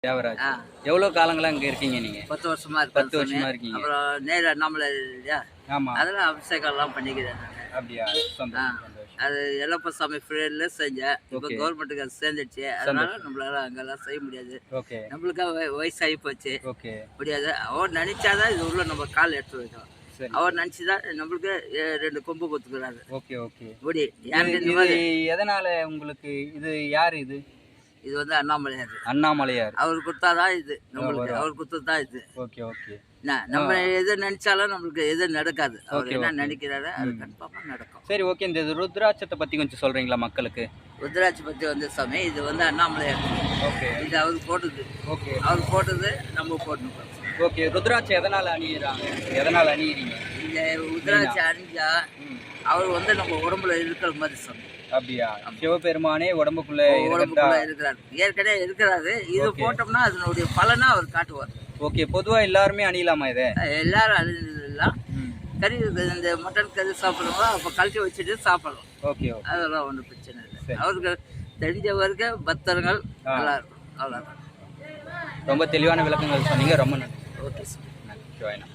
தேவராஜ். ஆ. எவ்வளோ காலங்களா இங்க இருக்கீங்க நீங்க? 10 வருஷமா இருக்கேன் 10 வருஷமா இருக்கீங்க. அப்புறம் நேரு அண்ணாமலை இல்லையா, ஆமா. அதெல்லாம் அபிஷேகம்லாம் பண்ணிக்கிறேன் நான். அப்படியா? சந்தோஷம், சந்தோஷம். அது எல்லப்ப சாமி ஃப்ரீல செஞ்சேன். இப்போ ஓகே. கவர்மெண்ட்டுக்கு அது சேர்ந்துடுச்சு. அதனால நம்மளால அங்கெல்லாம் செய்ய முடியாது. ஓகே. நம்மளுக்கு வயசாகி போச்சு, ஓகே. முடியாது. அவர் நினைச்சாதான் இது உள்ள நம்ம கால் எடுத்து வைக்கலாம். சரி. அவர் நினைச்சுதான் நம்மளுக்கு 2 கொம்பு கொடுத்துக்கிறாரு. Okay, okay. முடி இது யாருக்கு இந்த இது மாதிரி எதனால உங்களுக்கு இது யாரு இது? இது வந்து அண்ணாமலையார். அண்ணாமலையார். அவர் கொடுத்தாதான் இது நம்மளுக்கு, அவர் கொடுத்தது தான் இது. Okay, okay. நம்ம எது நினைச்சாலும் நம்மளுக்கு எது நடக்காது. அவர் ஓகே, என்ன ஓகே. நினைக்கிறாரு அது கன்ஃபார்மா நடக்கும். சரி, ஓகே. இந்த ருத்ராட்சத்தை பத்தி கொஞ்சம் சொல்றீங்களா மக்களுக்கு? ருத்ராட்சி பத்தி வந்து சாமி, இது வந்து அண்ணாமலையார். ஓகே. இது அவர் போட்டது. ஓகே. அவர் போட்டது நம்ம போடணும். ஓகே. ருத்ராட்சம் எதனால அணியிறாங்க? எதனால அணியிறீங்க? இந்த ருத்ராட்சி அணிஞ்சா அவர் வந்து நம்ம உடம்புல இருக்கிற மாதிரி சாமி. அப்படியா? சிவபெருமானே உடம்புக்குள்ள உடம்புக்குள்ள இருக்கிறாரு, ஏற்கனவே இருக்கிறாரு. இது போட்டோம்னா அதனுடைய பலனா அவர் காட்டுவார். ஓகே. பொதுவா எல்லாருமே அணியலாமா இதை? எல்லாரும் அணிஞ்சலாம். கறி இந்த மட்டன் கறி சாப்பிடுறவங்க அப்போ கழட்டி வச்சுட்டு சாப்பிடலாம். Okay, okay. அதெல்லாம் ஒன்றும் பிரச்சனை இல்லை. அவருக்கு தெரிஞ்ச வரைக்கும் பக்தர்கள் நல்லா இருக்கும். அவ்வளோதான். ரொம்ப தெளிவான விளக்கங்கள் சொன்னீங்க. ரொம்ப நன்றி. Okay sir. நன்றி.